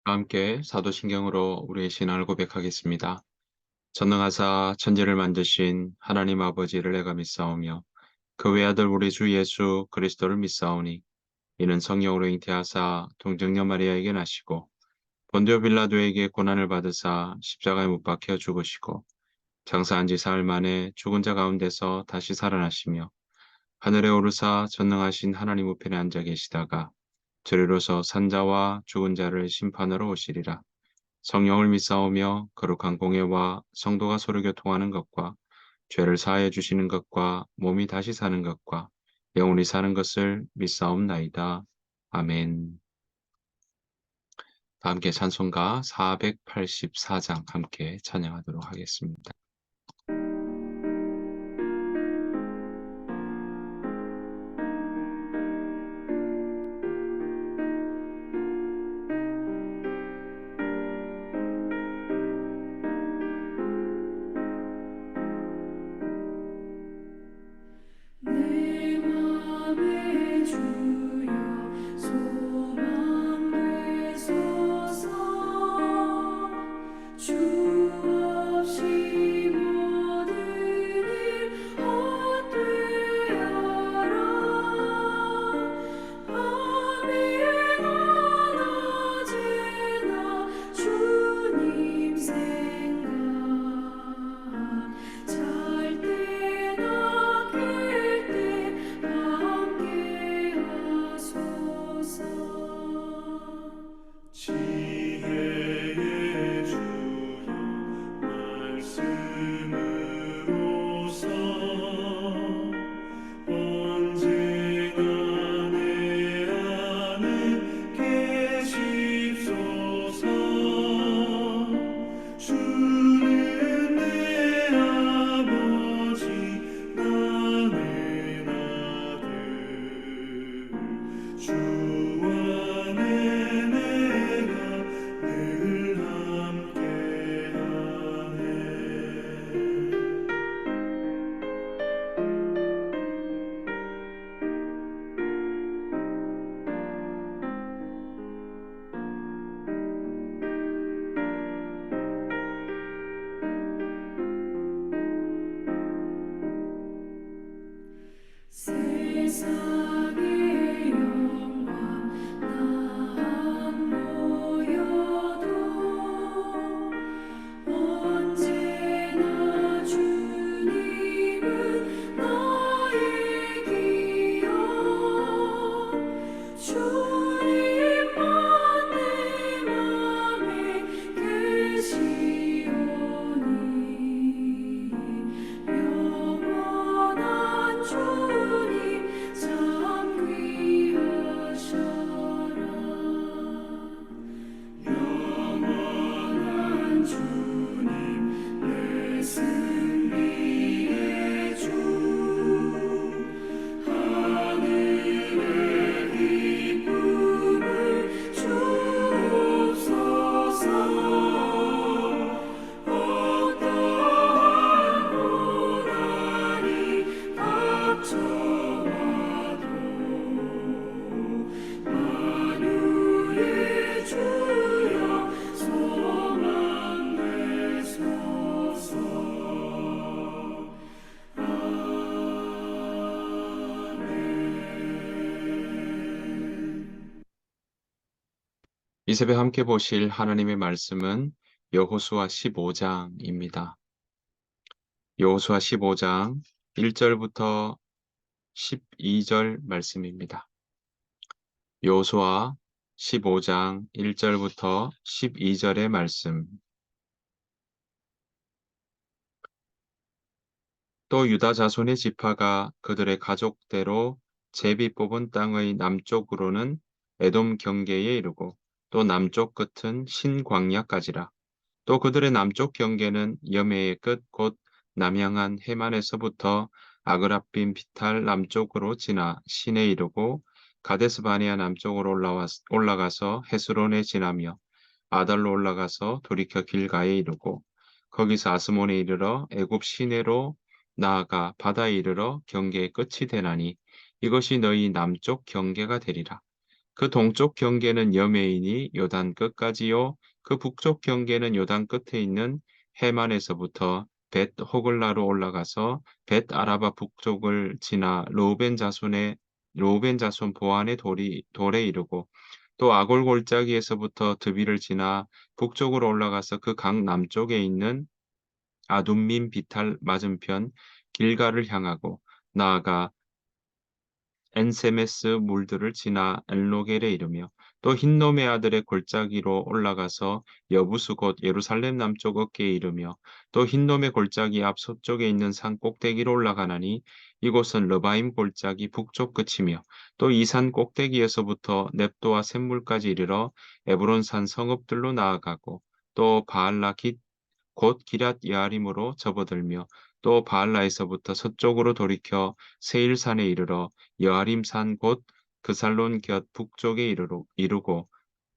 함께 사도신경으로 우리의 신앙을 고백하겠습니다. 전능하사 천지를 만드신 하나님 아버지를 내가 믿사오며 그 외아들 우리 주 예수 그리스도를 믿사오니 이는 성령으로 잉태하사 동정녀 마리아에게 나시고 본디오 빌라도에게 고난을 받으사 십자가에 못 박혀 죽으시고 장사한 지 사흘 만에 죽은 자 가운데서 다시 살아나시며 하늘에 오르사 전능하신 하나님 우편에 앉아 계시다가 저리로서 산자와 죽은 자를 심판하러 오시리라. 성령을 믿사오며 거룩한 공예와 성도가 서로 교통하는 것과 죄를 사하여 주시는 것과 몸이 다시 사는 것과 영원히 사는 것을 믿사옵나이다. 아멘. 다 함께 찬송가 484장 함께 찬양하도록 하겠습니다. 내 맘에 주여 소망 되소서. 주 없이 모든 일 헛되어라. 아멘. 언제나 주님 생각 잘 때나 깰 때 함께 하소서. 지혜의 주여 말씀으로서 언제나 내 안에 계십소서. 주는 내 아버지 나는 아들 주 안에 내가 늘 함께하네. 세상의 영광 다 모여도 언제나 주님은 나의 기억. 주님만 내 맘에 계시오니 영원한 주님 참 귀하셔라. 영원한 주님 내 승리의 주. 하늘의 기쁨을 주옵소서. 어떠한 고난이 닥쳐와도 만유의 주여 소망 되소서. 이 새벽 함께 보실 하나님의 말씀은 여호수아 15장입니다. 여호수아 15장 1절부터 12절 말씀입니다. 여호수아 15장 1절부터 12절의 말씀. 또 유다 자손의 지파가 그들의 가족대로 제비 뽑은 땅의 남쪽으로는 에돔 경계에 이르고 또 남쪽 끝은 신광야까지라. 또 그들의 남쪽 경계는 여매의 끝 곧 남향한 해만에서부터 아그라빔 비탈 남쪽으로 지나 신에 이르고 가데스 바네아 남쪽으로 올라가서 헤스론에 지나며 아달로 올라가서 돌이켜 길가에 이르고 거기서 아스몬에 이르러 애굽 시내로 나아가 바다에 이르러 경계의 끝이 되나니 이것이 너희 남쪽 경계가 되리라. 그 동쪽 경계는 여메인이 요단 끝까지요. 그 북쪽 경계는 요단 끝에 있는 해만에서부터 벳 호글라로 올라가서 벳 아라바 북쪽을 지나 로벤 자손 보안의 돌에 이르고 또 아골 골짜기에서부터 드비를 지나 북쪽으로 올라가서 그 강 남쪽에 있는 아둠민 비탈 맞은편 길가를 향하고 나아가 엔세메스 물들을 지나 엘로겔에 이르며 또 흰놈의 아들의 골짜기로 올라가서 여부수 곧 예루살렘 남쪽 어깨에 이르며 또 흰놈의 골짜기 앞 서쪽에 있는 산 꼭대기로 올라가나니 이곳은 르바임 골짜기 북쪽 끝이며 또 이 산 꼭대기에서부터 넵도와 샘물까지 이르러 에브론 산 성읍들로 나아가고 또 바알라 곧 기럇 여아림으로 접어들며 또 바알라에서부터 서쪽으로 돌이켜 세일산에 이르러 여아림산 곧 그살론 곁 북쪽에 이르고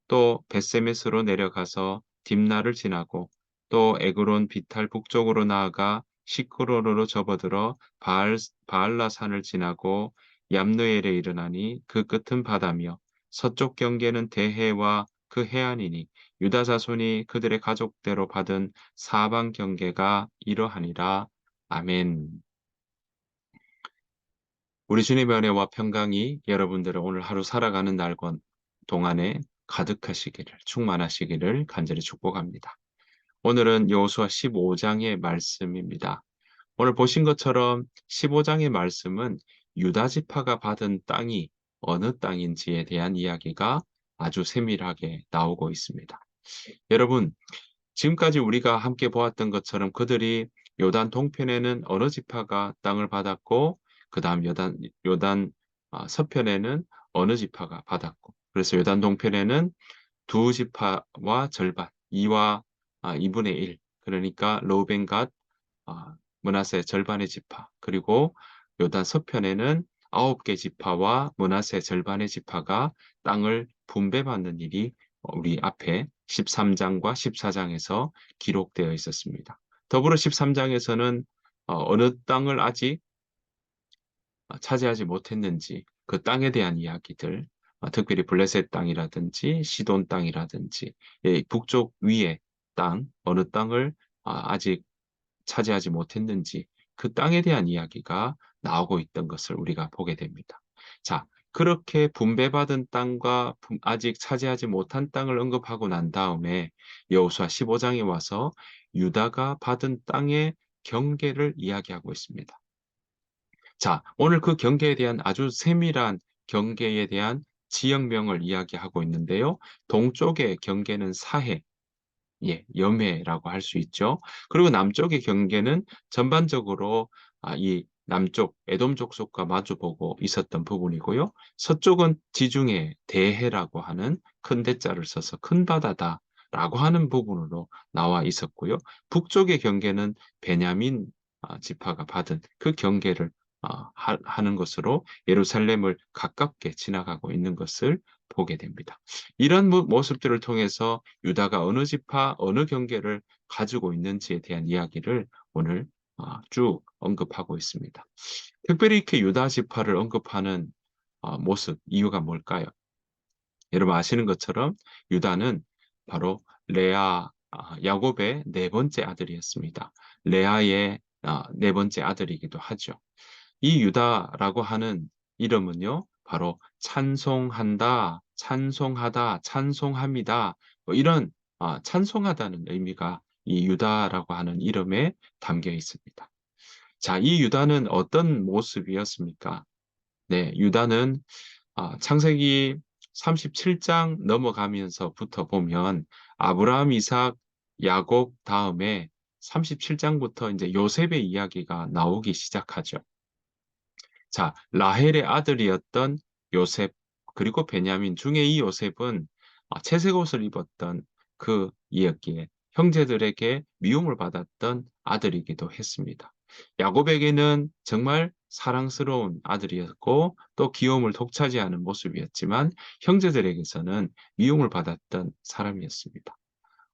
또 벳세메스로 내려가서 딥나를 지나고 또 에그론 비탈 북쪽으로 나아가 시크로로 접어들어 바알라 산을 지나고 얌느엘에 이르나니 그 끝은 바다며 서쪽 경계는 대해와 그 해안이니 유다 자손이 그들의 가족대로 받은 사방 경계가 이러하니라. 아멘. 우리 주님의 은혜와 평강이 여러분들의 오늘 하루 살아가는 날 동안에 가득하시기를, 충만하시기를 간절히 축복합니다. 오늘은 여호수아 15장의 말씀입니다. 오늘 보신 것처럼 15장의 말씀은 유다 지파가 받은 땅이 어느 땅인지에 대한 이야기가 아주 세밀하게 나오고 있습니다. 여러분, 지금까지 우리가 함께 보았던 것처럼 그들이 요단 동편에는 어느 지파가 땅을 받았고, 그 다음 요단 서편에는 어느 지파가 받았고, 그래서 요단 동편에는 두 지파와 절반, 2와 2분의 1, 그러니까 로벤 갓 므낫세 절반의 지파, 그리고 요단 서편에는 9개 지파와 므낫세 절반의 지파가 땅을 분배받는 일이 우리 앞에 13장과 14장에서 기록되어 있었습니다. 더불어 13장에서는 어느 땅을 아직 차지하지 못했는지 그 땅에 대한 이야기들, 특별히 블레셋 땅이라든지 시돈 땅이라든지 북쪽 위의 땅, 어느 땅을 아직 차지하지 못했는지 그 땅에 대한 이야기가 나오고 있던 것을 우리가 보게 됩니다. 자, 그렇게 분배받은 땅과 아직 차지하지 못한 땅을 언급하고 난 다음에 여호수아 15장에 와서 유다가 받은 땅의 경계를 이야기하고 있습니다. 자, 오늘 그 경계에 대한 아주 세밀한 경계에 대한 지역명을 이야기하고 있는데요. 동쪽의 경계는 사해, 염해라고 할 수 있죠. 그리고 남쪽의 경계는 전반적으로 이 남쪽 에돔 족속과 마주보고 있었던 부분이고요. 서쪽은 지중해 대해라고 하는 큰 대자를 써서 큰 바다다라고 하는 부분으로 나와 있었고요. 북쪽의 경계는 베냐민 지파가 받은 그 경계를 하는 것으로 예루살렘을 가깝게 지나가고 있는 것을 보게 됩니다. 이런 모습들을 통해서 유다가 어느 지파, 어느 경계를 가지고 있는지에 대한 이야기를 오늘 쭉 언급하고 있습니다. 특별히 이렇게 유다 지파를 언급하는 모습, 이유가 뭘까요? 여러분 아시는 것처럼 유다는 바로 야곱의 네 번째 아들이었습니다. 레아의 네 번째 아들이기도 하죠. 이 유다라고 하는 이름은요, 바로 찬송한다, 찬송하다, 찬송합니다. 뭐 이런 찬송하다는 의미가 이 유다라고 하는 이름에 담겨 있습니다. 자, 이 유다는 어떤 모습이었습니까? 네, 유다는 창세기 37장 넘어가면서부터 보면 아브라함, 이삭, 야곱 다음에 37장부터 이제 요셉의 이야기가 나오기 시작하죠. 자, 라헬의 아들이었던 요셉, 그리고 베냐민 중에 이 요셉은 채색 옷을 입었던 그 이었기에 형제들에게 미움을 받았던 아들이기도 했습니다. 야곱에게는 정말 사랑스러운 아들이었고 또 귀여움을 독차지하는 모습이었지만 형제들에게서는 미움을 받았던 사람이었습니다.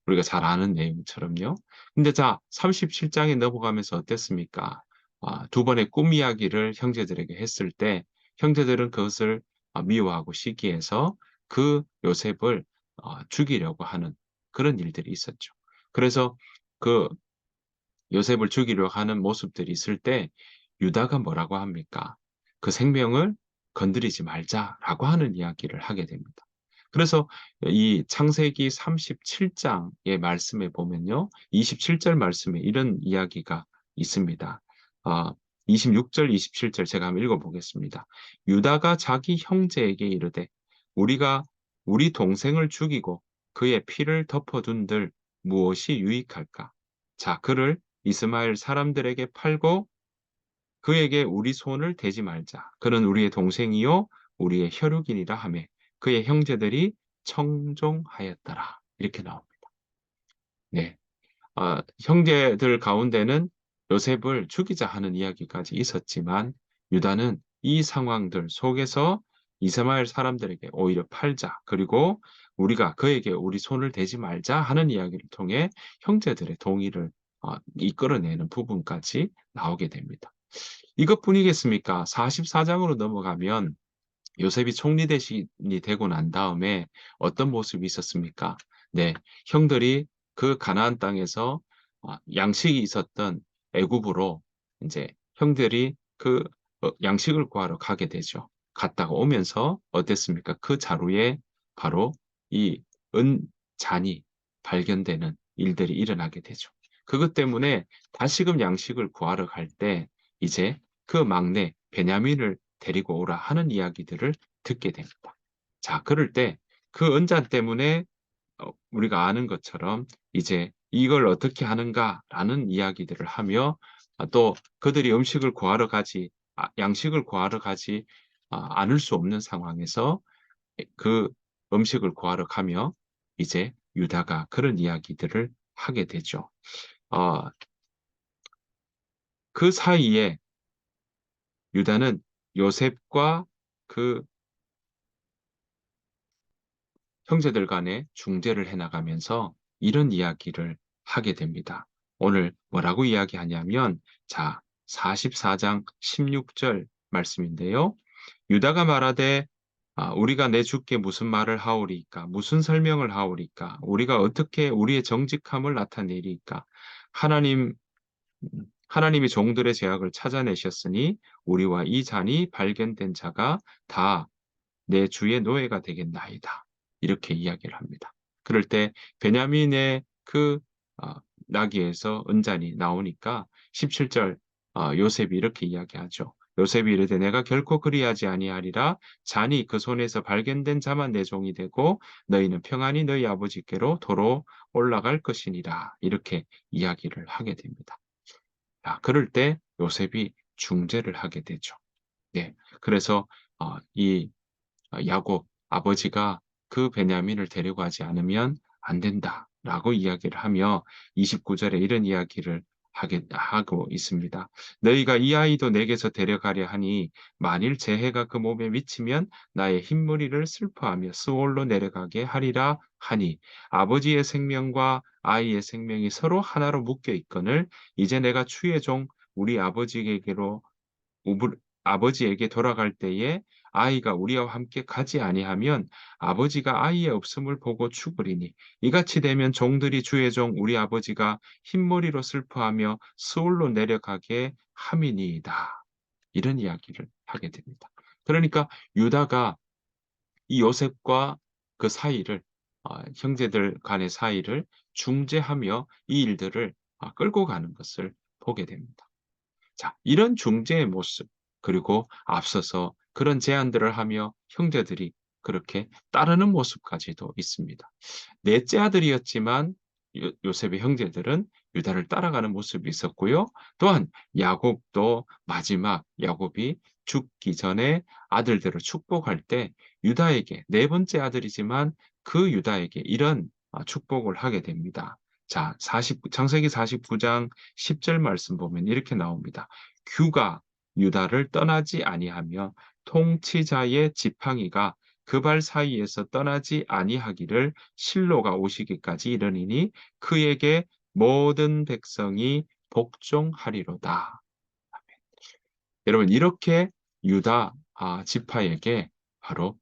우리가 잘 아는 내용처럼요. 근데 자, 37장에 넘어가면서 어땠습니까? 두 번의 꿈 이야기를 형제들에게 했을 때 형제들은 그것을 미워하고 시기해서 그 요셉을 죽이려고 하는 그런 일들이 있었죠. 그래서 그 요셉을 죽이려 하는 모습들이 있을 때 유다가 뭐라고 합니까? 그 생명을 건드리지 말자라고 하는 이야기를 하게 됩니다. 그래서 이 창세기 37장의 말씀에 보면요. 27절 말씀에 이런 이야기가 있습니다. 어, 26절, 27절 제가 한번 읽어보겠습니다. 유다가 자기 형제에게 이르되 우리가 우리 동생을 죽이고 그의 피를 덮어둔들 무엇이 유익할까? 자, 그를 이스마엘 사람들에게 팔고 그에게 우리 손을 대지 말자. 그는 우리의 동생이요 우리의 혈육이니라 하매 그의 형제들이 청종하였더라. 이렇게 나옵니다. 네. 형제들 가운데는 요셉을 죽이자 하는 이야기까지 있었지만 유다는 이 상황들 속에서 이스마엘 사람들에게 오히려 팔자. 그리고 우리가 그에게 우리 손을 대지 말자 하는 이야기를 통해 형제들의 동의를 이끌어내는 부분까지 나오게 됩니다. 이것뿐이겠습니까? 44장으로 넘어가면 요셉이 총리 대신이 되고 난 다음에 어떤 모습이 있었습니까? 네, 형들이 그 가나안 땅에서 양식이 있었던 애굽으로 이제 형들이 그 양식을 구하러 가게 되죠. 갔다가 오면서 어땠습니까? 그 자루에 바로 이 은잔이 발견되는 일들이 일어나게 되죠. 그것 때문에 다시금 양식을 구하러 갈 때 이제 그 막내 베냐민을 데리고 오라 하는 이야기들을 듣게 됩니다. 자, 그럴 때 그 은잔 때문에 우리가 아는 것처럼 이제 이걸 어떻게 하는가라는 이야기들을 하며 또 그들이 음식을 구하러 가지, 양식을 구하러 가지 않을 수 없는 상황에서 그 음식을 구하러 가며 이제 유다가 그런 이야기들을 하게 되죠. 어, 그 사이에 유다는 요셉과 그 형제들 간에 중재를 해나가면서 이런 이야기를 하게 됩니다. 오늘 뭐라고 이야기하냐면, 자, 44장 16절 말씀인데요. 유다가 말하되, 우리가 내 주께 무슨 말을 하오리까? 무슨 설명을 하오리까? 우리가 어떻게 우리의 정직함을 나타내리까? 하나님, 하나님이 종들의 죄악을 찾아내셨으니 우리와 이 잔이 발견된 자가 다 내 주의 노예가 되겠나이다. 이렇게 이야기를 합니다. 그럴 때 베냐민의 그 나귀에서 은잔이 나오니까 17절 요셉이 이렇게 이야기하죠. 요셉이 이르되 내가 결코 그리하지 아니하리라 잔이 그 손에서 발견된 자만 내 종이 되고 너희는 평안히 너희 아버지께로 도로 올라갈 것이니라. 이렇게 이야기를 하게 됩니다. 그럴 때 요셉이 중재를 하게 되죠. 네. 그래서 이 야곱 아버지가 그 베냐민을 데려가지 않으면 안 된다라고 이야기를 하며 29절에 이런 이야기를 하고 있습니다. 너희가 이 아이도 내게서 데려가려 하니 만일 재해가 그 몸에 미치면 나의 흰무리를 슬퍼하며 스올로 내려가게 하리라 하니 아버지의 생명과 아이의 생명이 서로 하나로 묶여 있거늘 이제 내가 주의 종 우리 아버지에게로 아버지에게 돌아갈 때에 아이가 우리와 함께 가지 아니하면 아버지가 아이의 없음을 보고 죽으리니 이같이 되면 종들이 주의 종 우리 아버지가 흰머리로 슬퍼하며 스올로 내려가게 함이니이다. 이런 이야기를 하게 됩니다. 그러니까 유다가 이 요셉과 그 사이를 형제들 간의 사이를 중재하며 이 일들을 끌고 가는 것을 보게 됩니다. 자, 이런 중재의 모습, 그리고 앞서서 그런 제안들을 하며 형제들이 그렇게 따르는 모습까지도 있습니다. 넷째 아들이었지만 요셉의 형제들은 유다를 따라가는 모습이 있었고요. 또한 야곱도 마지막 야곱이 죽기 전에 아들들을 축복할 때 유다에게 네 번째 아들이지만 그 유다에게 이런 축복을 하게 됩니다. 자, 창세기 49장 10절 말씀 보면 이렇게 나옵니다. 규가 유다를 떠나지 아니하며 통치자의 지팡이가 그 발 사이에서 떠나지 아니하기를 실로가 오시기까지 이르니니 그에게 모든 백성이 복종하리로다. 여러분 이렇게 유다 지파에게 바로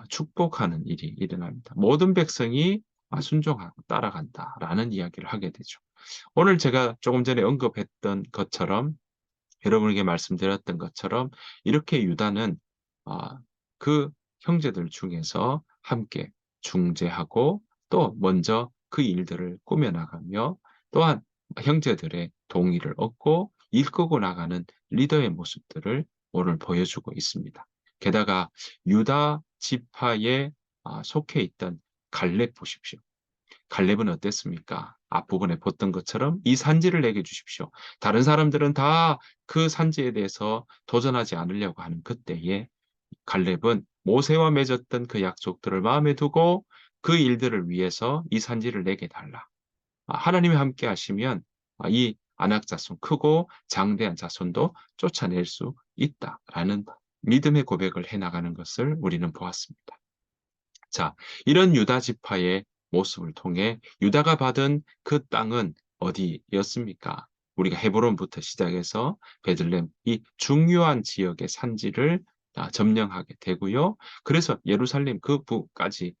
축복하는 일이 일어납니다. 모든 백성이 순종하고 따라간다라는 이야기를 하게 되죠. 오늘 제가 조금 전에 언급했던 것처럼 여러분에게 말씀드렸던 것처럼 이렇게 유다는 아, 그 형제들 중에서 함께 중재하고 또 먼저 그 일들을 꾸며나가며 또한 형제들의 동의를 얻고 이끌고 나가는 리더의 모습들을 오늘 보여주고 있습니다. 게다가 유다 지파에 속해 있던 갈렙 보십시오. 갈렙은 어땠습니까? 앞부분에 봤던 것처럼 이 산지를 내게 주십시오. 다른 사람들은 다 그 산지에 대해서 도전하지 않으려고 하는 그때에 갈렙은 모세와 맺었던 그 약속들을 마음에 두고 그 일들을 위해서 이 산지를 내게 달라. 하나님이 함께 하시면 이 안악 자손, 크고 장대한 자손도 쫓아낼 수 있다라는 믿음의 고백을 해나가는 것을 우리는 보았습니다. 자, 이런 유다 지파의 모습을 통해 유다가 받은 그 땅은 어디였습니까? 우리가 헤브론부터 시작해서 베들레헴 이 중요한 지역의 산지를 점령하게 되고요. 그래서 예루살렘 그 부까지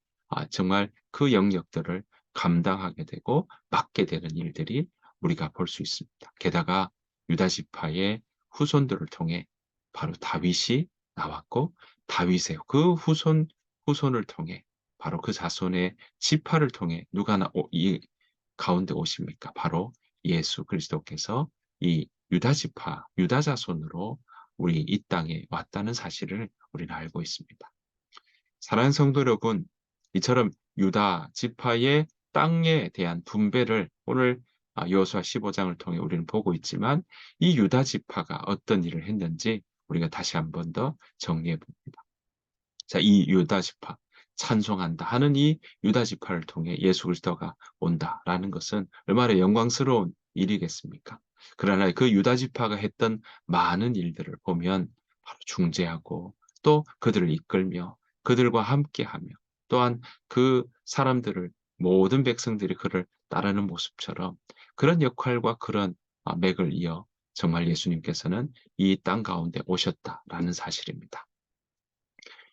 정말 그 영역들을 감당하게 되고 맡게 되는 일들이 우리가 볼 수 있습니다. 게다가 유다 지파의 후손들을 통해 바로 다윗이 나왔고 다윗의 그 후손을 통해 바로 그 자손의 지파를 통해 누가 이 가운데 오십니까? 바로 예수 그리스도께서 이 유다 지파, 유다 자손으로 우리 이 땅에 왔다는 사실을 우리는 알고 있습니다. 사랑하는 성도 여러분, 이처럼 유다 지파의 땅에 대한 분배를 오늘 여호수아 15장을 통해 우리는 보고 있지만 이 유다 지파가 어떤 일을 했는지 우리가 다시 한 번 더 정리해 봅니다. 자, 이 유다 지파 찬송한다 하는 이 유다 지파를 통해 예수 그리스도가 온다라는 것은 얼마나 영광스러운 일이겠습니까? 그러나 그 유다 지파가 했던 많은 일들을 보면 바로 중재하고 또 그들을 이끌며 그들과 함께하며 또한 그 사람들을 모든 백성들이 그를 따르는 모습처럼 그런 역할과 그런 맥을 이어 정말 예수님께서는 이 땅 가운데 오셨다라는 사실입니다.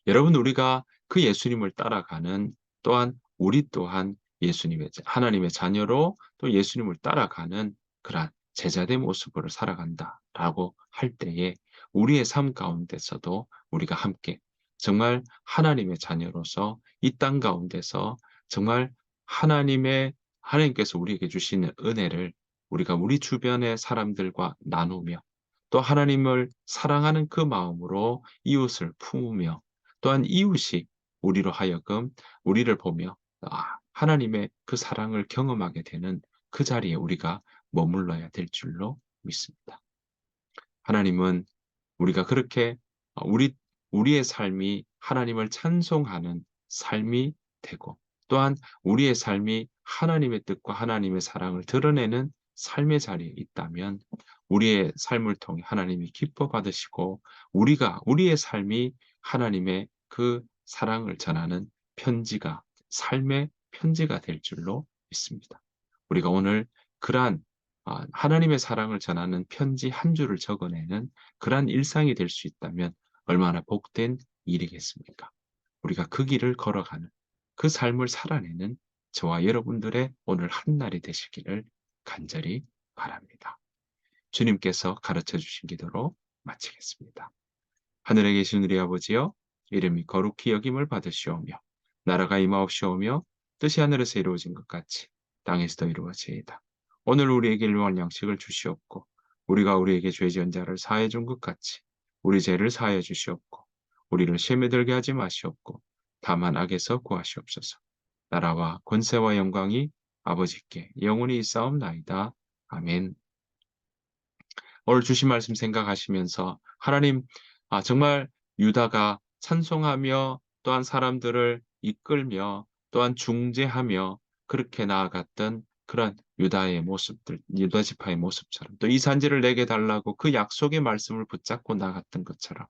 여러분, 우리가 그 예수님을 따라가는 또한 우리 또한 예수님의 하나님의 자녀로 또 예수님을 따라가는 그러한 제자된 모습으로 살아간다라고 할 때에 우리의 삶 가운데서도 우리가 함께 정말 하나님의 자녀로서 이 땅 가운데서 정말 하나님께서 우리에게 주시는 은혜를 우리가 우리 주변의 사람들과 나누며 또 하나님을 사랑하는 그 마음으로 이웃을 품으며 또한 이웃이 우리로 하여금 우리를 보며 하나님의 그 사랑을 경험하게 되는 그 자리에 우리가 머물러야 될 줄로 믿습니다. 하나님은 우리가 그렇게 우리의 삶이 하나님을 찬송하는 삶이 되고 또한 우리의 삶이 하나님의 뜻과 하나님의 사랑을 드러내는 삶의 자리에 있다면 우리의 삶을 통해 하나님이 기뻐 받으시고 우리의 삶이 하나님의 그 사랑을 전하는 삶의 편지가 될 줄로 믿습니다. 우리가 오늘 그러한 하나님의 사랑을 전하는 편지 한 줄을 적어내는 그러한 일상이 될 수 있다면 얼마나 복된 일이겠습니까? 우리가 그 길을 걸어가는 그 삶을 살아내는 저와 여러분들의 오늘 한날이 되시기를 간절히 바랍니다. 주님께서 가르쳐 주신 기도로 마치겠습니다. 하늘에 계신 우리 아버지여, 이름이 거룩히 여김을 받으시오며 나라가 임하옵시오며 뜻이 하늘에서 이루어진 것 같이 땅에서도 이루어지이다. 오늘 우리에게 일용할 양식을 주시옵고 우리가 우리에게 죄 지은 자를 사하여 준 것 같이 우리 죄를 사하여 주시옵고 우리를 시험에 들게 하지 마시옵고 다만 악에서 구하시옵소서. 나라와 권세와 영광이 아버지께 영원히 있사옵나이다. 아멘. 오늘 주신 말씀 생각하시면서 하나님, 정말 유다가 찬송하며 또한 사람들을 이끌며 또한 중재하며 그렇게 나아갔던 그런 유다의 모습들, 유다 지파의 모습처럼 또 이 산지를 내게 달라고 그 약속의 말씀을 붙잡고 나갔던 것처럼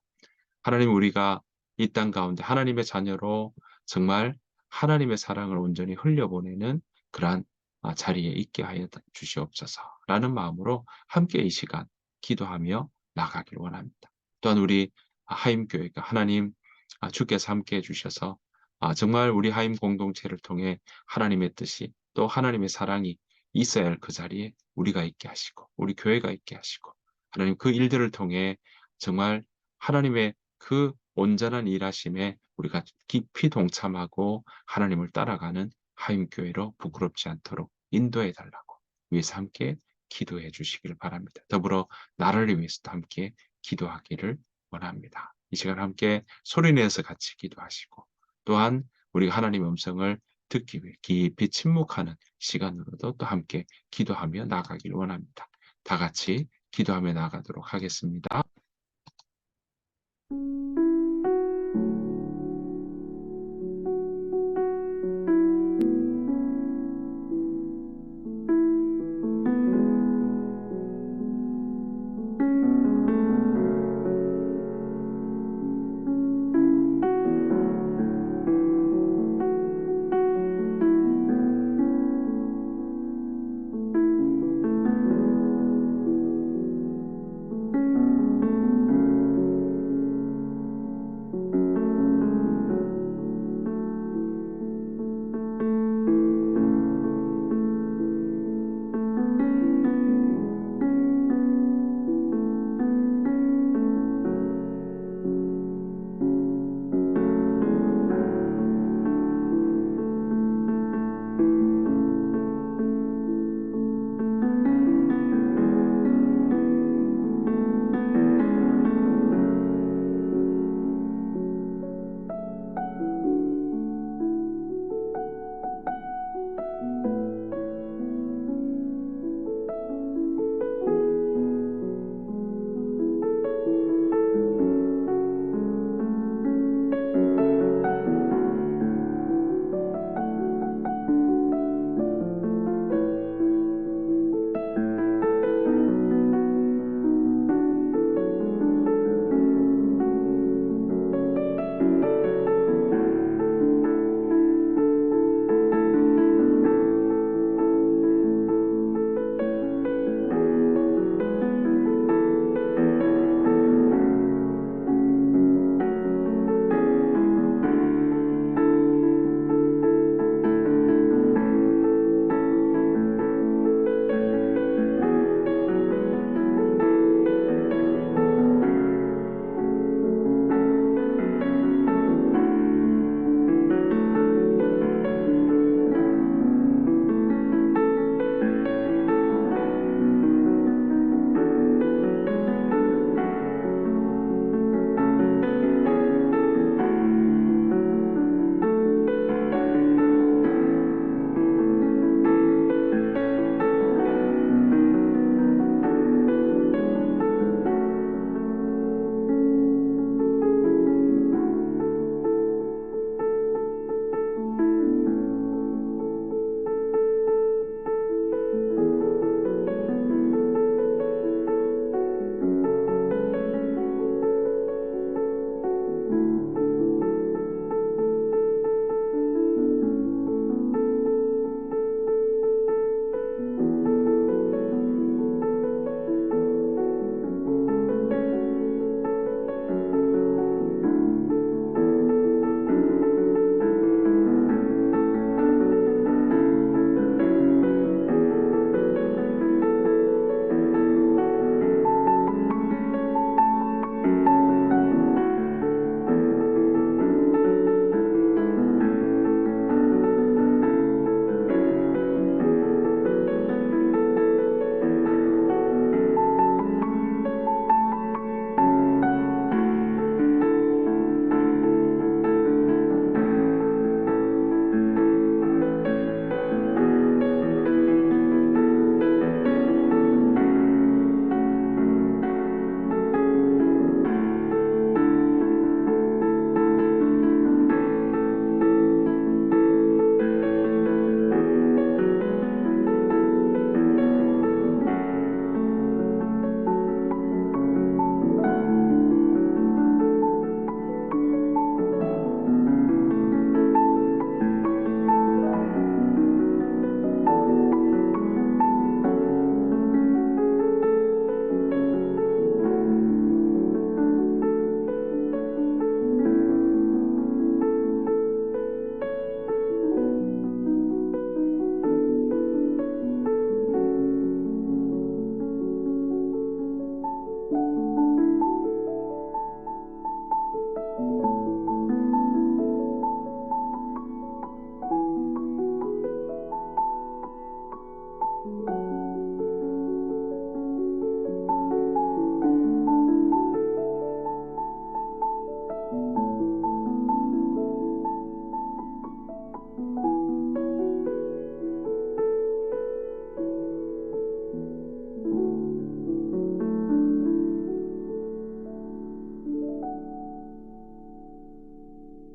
하나님, 우리가 이 땅 가운데 하나님의 자녀로 정말 하나님의 사랑을 온전히 흘려보내는 그러한 자리에 있게 하여 주시옵소서라는 마음으로 함께 이 시간 기도하며 나가길 원합니다. 또한 우리 하임교회가 하나님 주께서 함께 해주셔서 정말 우리 하임 공동체를 통해 하나님의 뜻이 또 하나님의 사랑이 있어야 할 그 자리에 우리가 있게 하시고 우리 교회가 있게 하시고 하나님 그 일들을 통해 정말 하나님의 그 온전한 일하심에 우리가 깊이 동참하고 하나님을 따라가는 하임교회로 부끄럽지 않도록 인도해 달라고 위해서 함께 기도해 주시기를 바랍니다. 더불어 나를 위해서도 함께 기도하기를 원합니다. 이 시간 함께 소리내서 같이 기도하시고 또한 우리가 하나님의 음성을 듣기 위해 깊이 침묵하는 시간으로도 또 함께 기도하며 나가기를 원합니다. 다 같이 기도하며 나가도록 하겠습니다.